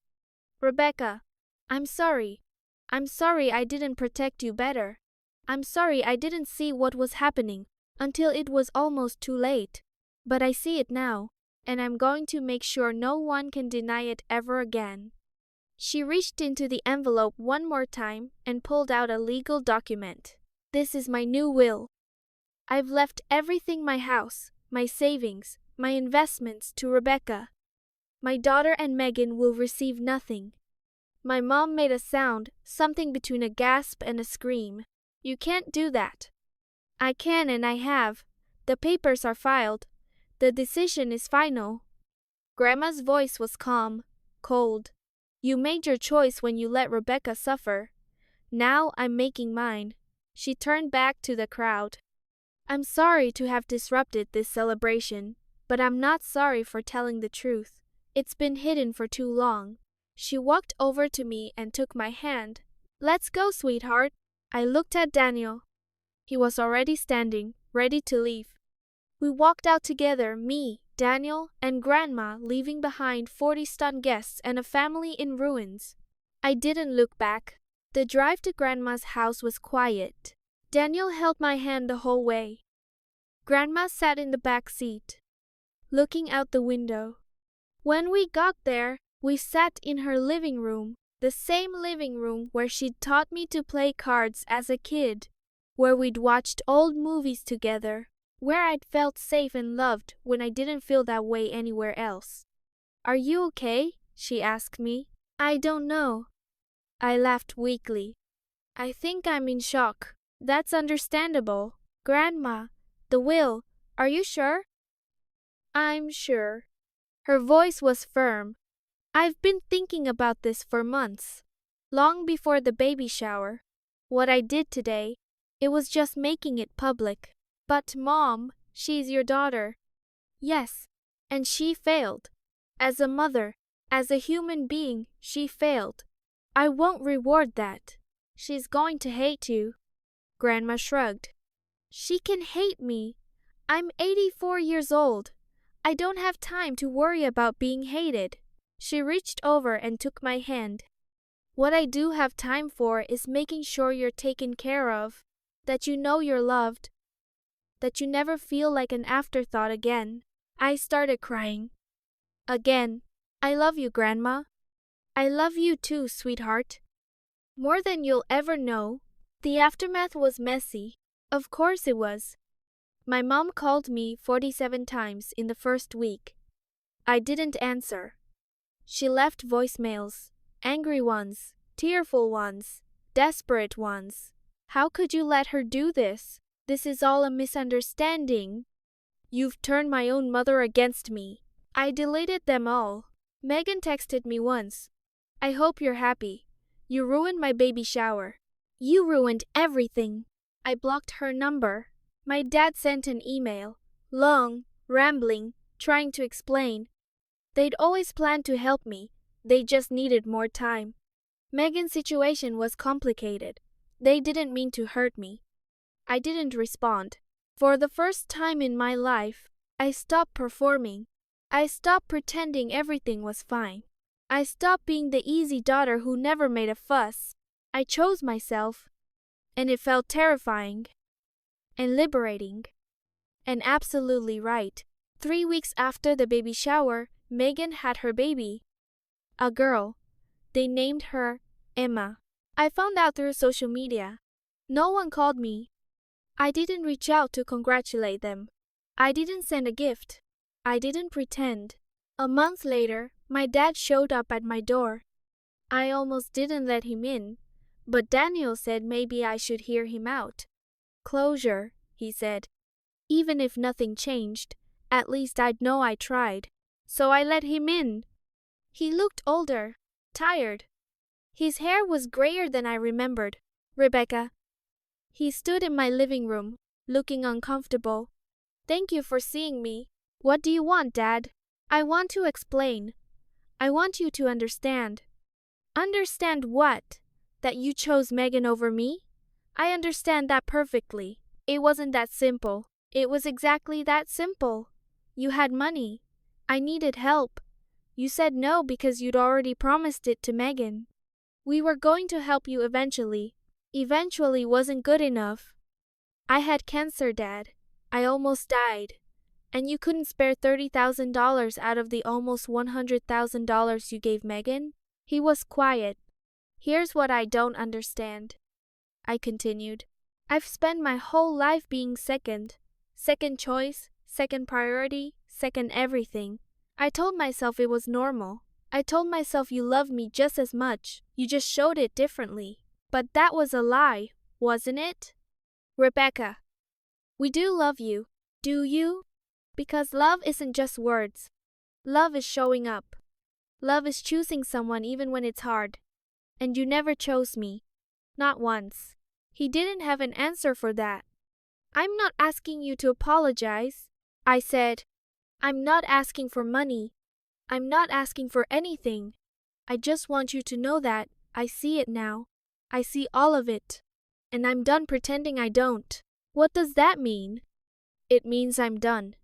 Rebecca, I'm sorry. I'm sorry I didn't protect you better. I'm sorry I didn't see what was happening until it was almost too late. But I see it now, and I'm going to make sure no one can deny it ever again. She reached into the envelope one more time and pulled out a legal document. This is my new will. I've left everything, my house, my savings, my investments, to Rebecca. My daughter and Megan will receive nothing. My mom made a sound, something between a gasp and a scream. You can't do that. I can, and I have. The papers are filed. The decision is final. Grandma's voice was calm, cold. You made your choice when you let Rebecca suffer. Now I'm making mine. She turned back to the crowd. I'm sorry to have disrupted this celebration, but I'm not sorry for telling the truth. It's been hidden for too long. She walked over to me and took my hand. Let's go, sweetheart. I looked at Daniel. He was already standing, ready to leave. We walked out together, me, Daniel, and Grandma, leaving behind 40 stunned guests and a family in ruins. I didn't look back. The drive to Grandma's house was quiet. Daniel held my hand the whole way. Grandma sat in the back seat, looking out the window. When we got there, we sat in her living room, the same living room where she'd taught me to play cards as a kid, where we'd watched old movies together, where I'd felt safe and loved when I didn't feel that way anywhere else. Are you okay? She asked me. I don't know. I laughed weakly. I think I'm in shock. That's understandable. Grandma, the will, are you sure? I'm sure. Her voice was firm. I've been thinking about this for months. Long before the baby shower. What I did today, it was just making it public. But Mom, she's your daughter. Yes, and she failed. As a mother, as a human being, she failed. I won't reward that. She's going to hate you. Grandma shrugged. She can hate me. I'm 84 years old. I don't have time to worry about being hated. She reached over and took my hand. What I do have time for is making sure you're taken care of, that you know you're loved, that you never feel like an afterthought again. I started crying. Again. I love you, Grandma. I love you too, sweetheart. More than you'll ever know. The aftermath was messy. Of course it was. My mom called me 47 times in the first week. I didn't answer. She left voicemails, angry ones, tearful ones, desperate ones. How could you let her do this? This is all a misunderstanding. You've turned my own mother against me. I deleted them all. Megan texted me once. I hope you're happy. You ruined my baby shower. You ruined everything. I blocked her number. My dad sent an email. Long, rambling, trying to explain. They'd always planned to help me. They just needed more time. Megan's situation was complicated. They didn't mean to hurt me. I didn't respond. For the first time in my life, I stopped performing. I stopped pretending everything was fine. I stopped being the easy daughter who never made a fuss. I chose myself, and it felt terrifying and liberating and absolutely right. 3 weeks after the baby shower, Megan had her baby, a girl. They named her Emma. I found out through social media. No one called me. I didn't reach out to congratulate them. I didn't send a gift. I didn't pretend. A month later, my dad showed up at my door. I almost didn't let him in, but Daniel said maybe I should hear him out. Closure, he said. Even if nothing changed, at least I'd know I tried. So I let him in. He looked older, tired. His hair was grayer than I remembered. Rebecca. He stood in my living room, looking uncomfortable. Thank you for seeing me. What do you want, Dad? I want to explain. I want you to understand. Understand what? That you chose Megan over me? I understand that perfectly. It wasn't that simple. It was exactly that simple. You had money. I needed help. You said no because you'd already promised it to Megan. We were going to help you eventually. Eventually wasn't good enough. I had cancer, Dad. I almost died. And you couldn't spare $30,000 out of the almost $100,000 you gave Megan? He was quiet. Here's what I don't understand, I continued. I've spent my whole life being second. Second choice, second priority, second everything. I told myself it was normal. I told myself you loved me just as much. You just showed it differently. But that was a lie, wasn't it? Rebecca, we do love you. Do you? Because love isn't just words. Love is showing up. Love is choosing someone even when it's hard. And you never chose me. Not once. He didn't have an answer for that. I'm not asking you to apologize. I said, I'm not asking for money. I'm not asking for anything. I just want you to know that I see it now. I see all of it. And I'm done pretending I don't. What does that mean? It means I'm done.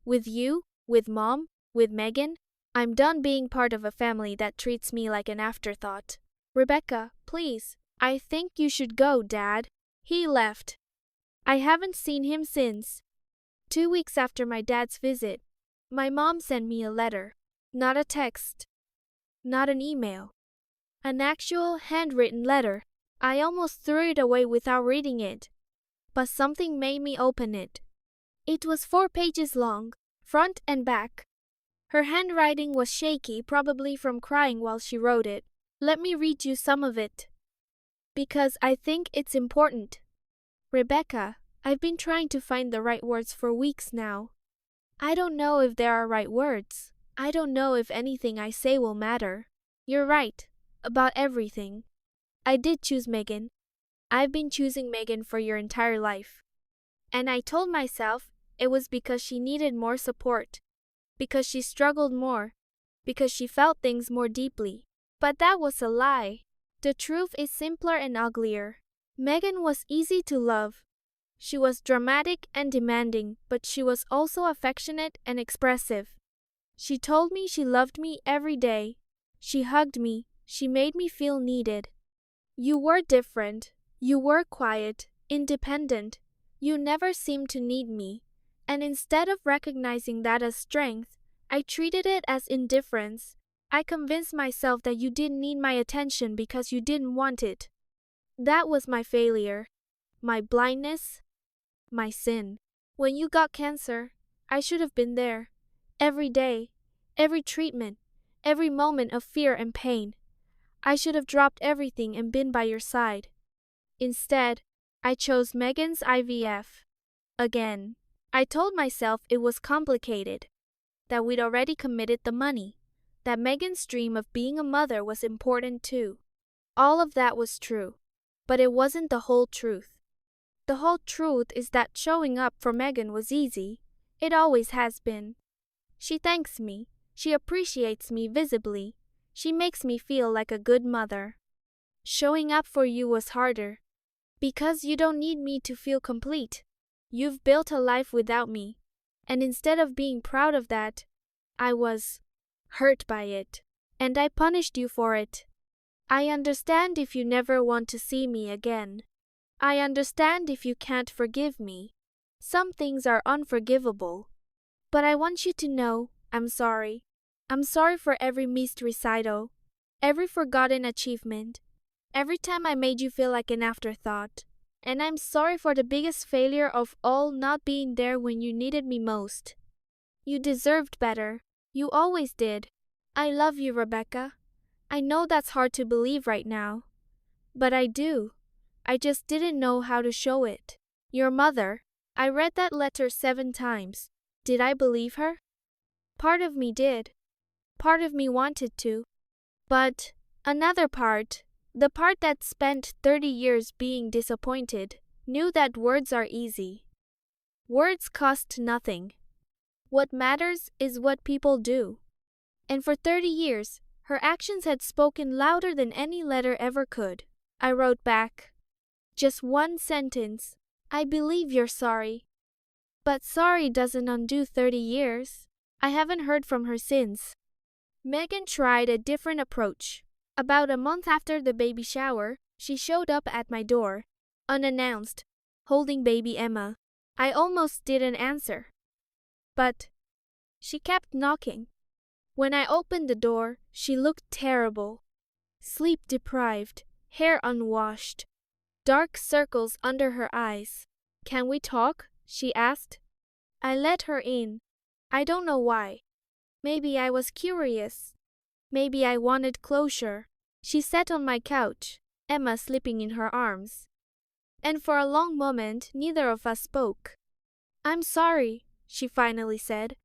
With you, with Mom, with Megan. I'm done being part of a family that treats me like an afterthought. Rebecca, please. I think you should go, Dad. He left. I haven't seen him since. 2 weeks after my dad's visit, my mom sent me a letter. Not a text. Not an email. An actual handwritten letter. I almost threw it away without reading it. But something made me open it. It was 4 pages long, front and back. Her handwriting was shaky, probably from crying while she wrote it. Let me read you some of it. Because I think it's important. Rebecca, I've been trying to find the right words for weeks now. I don't know if there are right words. I don't know if anything I say will matter. You're right. About everything. I did choose Megan. I've been choosing Megan for your entire life. And I told myself it was because she needed more support. Because she struggled more. Because she felt things more deeply. But that was a lie. The truth is simpler and uglier. Megan was easy to love. She was dramatic and demanding, but she was also affectionate and expressive. She told me she loved me every day. She hugged me. She made me feel needed. You were different. You were quiet, independent. You never seemed to need me. And instead of recognizing that as strength, I treated it as indifference. I convinced myself that you didn't need my attention because you didn't want it. That was my failure, my blindness, my sin. When you got cancer, I should have been there. Every day, every treatment, every moment of fear and pain. I should have dropped everything and been by your side. Instead, I chose Megan's IVF. Again. I told myself it was complicated, that we'd already committed the money, that Megan's dream of being a mother was important too. All of that was true, but it wasn't the whole truth. The whole truth is that showing up for Megan was easy. It always has been. She thanks me. She appreciates me visibly. She makes me feel like a good mother. Showing up for you was harder. Because you don't need me to feel complete. You've built a life without me. And instead of being proud of that, I was hurt by it. and I punished you for it. I understand if you never want to see me again. I understand if you can't forgive me. Some things are unforgivable. But I want you to know I'm sorry. I'm sorry for every missed recital, every forgotten achievement, every time I made you feel like an afterthought. And I'm sorry for the biggest failure of all, not being there when you needed me most. You deserved better. You always did. I love you, Rebecca. I know that's hard to believe right now. But I do. I just didn't know how to show it. Your mother. I read that letter 7 times. Did I believe her? Part of me did. Part of me wanted to. But another part, the part that spent 30 years being disappointed, knew that words are easy. Words cost nothing. What matters is what people do. And for 30 years, her actions had spoken louder than any letter ever could. I wrote back. Just one sentence. I believe you're sorry. But sorry doesn't undo 30 years. I haven't heard from her since. Megan tried a different approach. About a month after the baby shower, she showed up at my door, unannounced, holding baby Emma. I almost didn't answer. But she kept knocking. When I opened the door, she looked terrible. Sleep deprived, hair unwashed, dark circles under her eyes. Can we talk? She asked. I let her in. I don't know why. Maybe I was curious. Maybe I wanted closure. She sat on my couch, Emma sleeping in her arms. And for a long moment, neither of us spoke. I'm sorry, she finally said.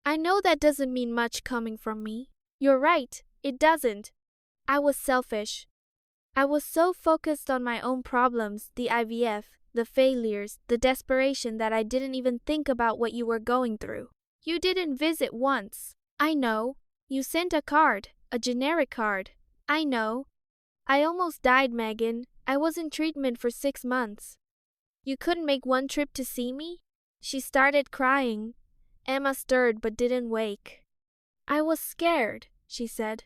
I know that doesn't mean much coming from me. You're right, it doesn't. I was selfish. I was so focused on my own problems, the IVF, the failures, the desperation, that I didn't even think about what you were going through. You didn't visit once. I know. You sent a card, a generic card. I know. I almost died, Megan. I was in treatment for 6 months. You couldn't make one trip to see me? She started crying. Emma stirred but didn't wake. I was scared, she said.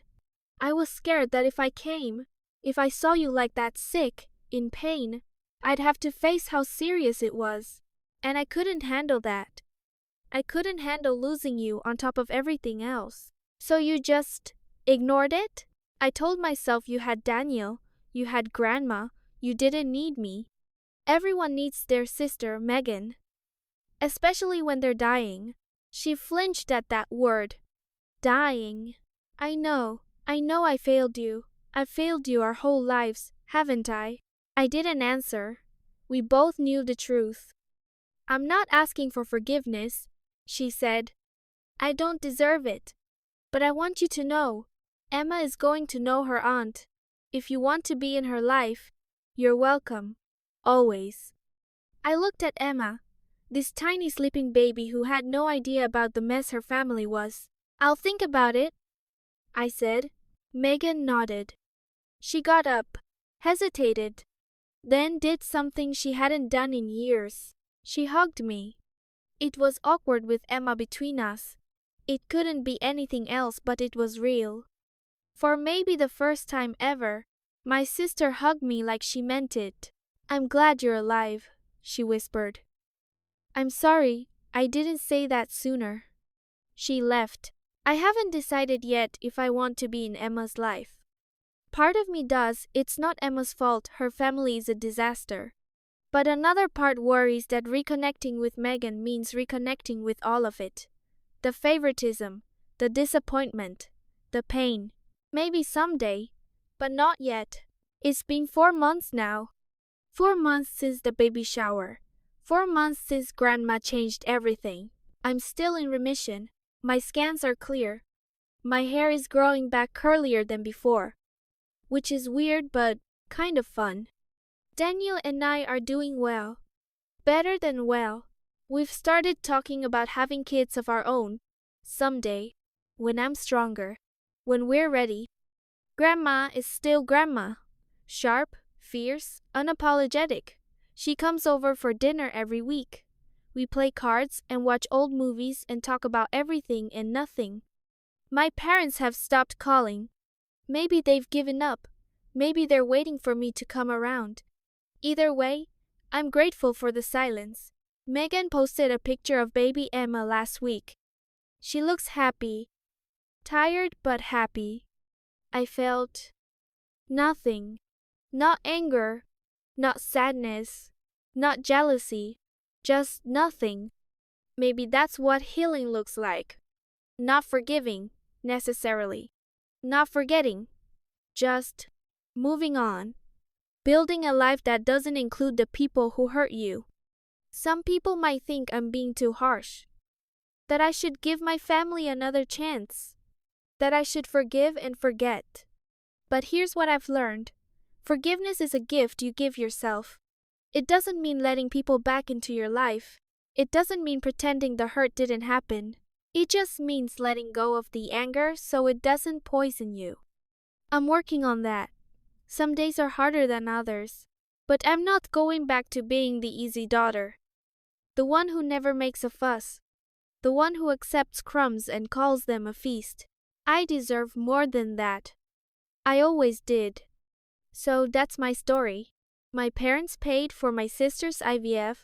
I was scared that if I came, if I saw you like that, sick, in pain, I'd have to face how serious it was. And I couldn't handle that. I couldn't handle losing you on top of everything else. So you just ignored it? I told myself you had Daniel, you had Grandma, you didn't need me. Everyone needs their sister, Megan. Especially when they're dying. She flinched at that word. Dying. I know I failed you. I've failed you our whole lives, haven't I? I didn't answer. We both knew the truth. I'm not asking for forgiveness, she said. I don't deserve it. But I want you to know, Emma is going to know her aunt. If you want to be in her life, you're welcome. Always. I looked at Emma, this tiny sleeping baby who had no idea about the mess her family was. I'll think about it, I said. Megan nodded. She got up, hesitated, then did something she hadn't done in years. She hugged me. It was awkward with Emma between us. It couldn't be anything else, but it was real. For maybe the first time ever, my sister hugged me like she meant it. I'm glad you're alive, she whispered. I'm sorry, I didn't say that sooner. She left. I haven't decided yet if I want to be in Emma's life. Part of me does. It's not Emma's fault, her family is a disaster. But another part worries that reconnecting with Megan means reconnecting with all of it. The favoritism, the disappointment, the pain. Maybe someday, but not yet. It's been 4 months now. 4 months since the baby shower. 4 months since Grandma changed everything. I'm still in remission. My scans are clear. My hair is growing back curlier than before. Which is weird but kind of fun. Daniel and I are doing well. Better than well. We've started talking about having kids of our own. Someday. When I'm stronger. When we're ready. Grandma is still Grandma. Sharp, fierce, unapologetic. She comes over for dinner every week. We play cards and watch old movies and talk about everything and nothing. My parents have stopped calling. Maybe they've given up. Maybe they're waiting for me to come around. Either way, I'm grateful for the silence. Megan posted a picture of baby Emma last week. She looks happy. Tired but happy. I felt nothing. Not anger. Not sadness. Not jealousy. Just nothing. Maybe that's what healing looks like. Not forgiving, necessarily. Not forgetting. Just moving on. Building a life that doesn't include the people who hurt you. Some people might think I'm being too harsh. That I should give my family another chance. That I should forgive and forget. But here's what I've learned. Forgiveness is a gift you give yourself. It doesn't mean letting people back into your life. It doesn't mean pretending the hurt didn't happen. It just means letting go of the anger so it doesn't poison you. I'm working on that. Some days are harder than others. But I'm not going back to being the easy daughter. The one who never makes a fuss. The one who accepts crumbs and calls them a feast. I deserve more than that. I always did. So that's my story. My parents paid for my sister's IVF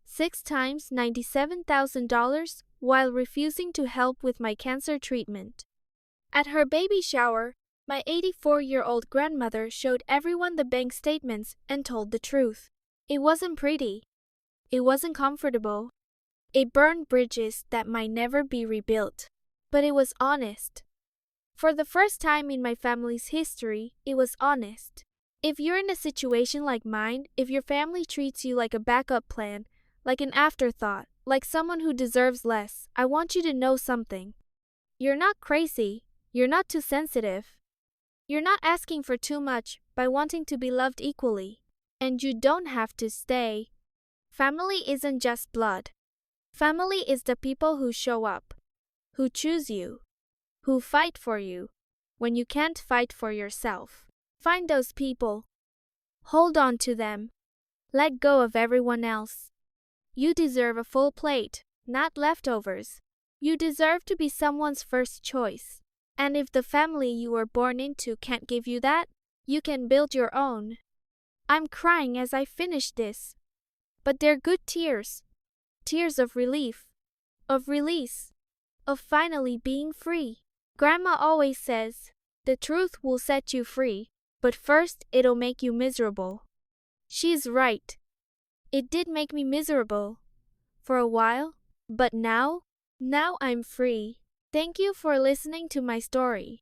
6 times $97,000 while refusing to help with my cancer treatment. At her baby shower, my 84-year-old grandmother showed everyone the bank statements and told the truth. It wasn't pretty. It wasn't comfortable. It burned bridges that might never be rebuilt. But it was honest. For the first time in my family's history, it was honest. If you're in a situation like mine, if your family treats you like a backup plan, like an afterthought, like someone who deserves less, I want you to know something. You're not crazy. You're not too sensitive. You're not asking for too much by wanting to be loved equally. And you don't have to stay. Family isn't just blood. Family is the people who show up, who choose you, who fight for you when you can't fight for yourself. Find those people. Hold on to them. Let go of everyone else. You deserve a full plate, not leftovers. You deserve to be someone's first choice. And if the family you were born into can't give you that, you can build your own. I'm crying as I finish this. But they're good tears. Tears of relief, of release, of finally being free. Grandma always says, the truth will set you free, but first it'll make you miserable. She's right. It did make me miserable. For a while, but now I'm free. Thank you for listening to my story.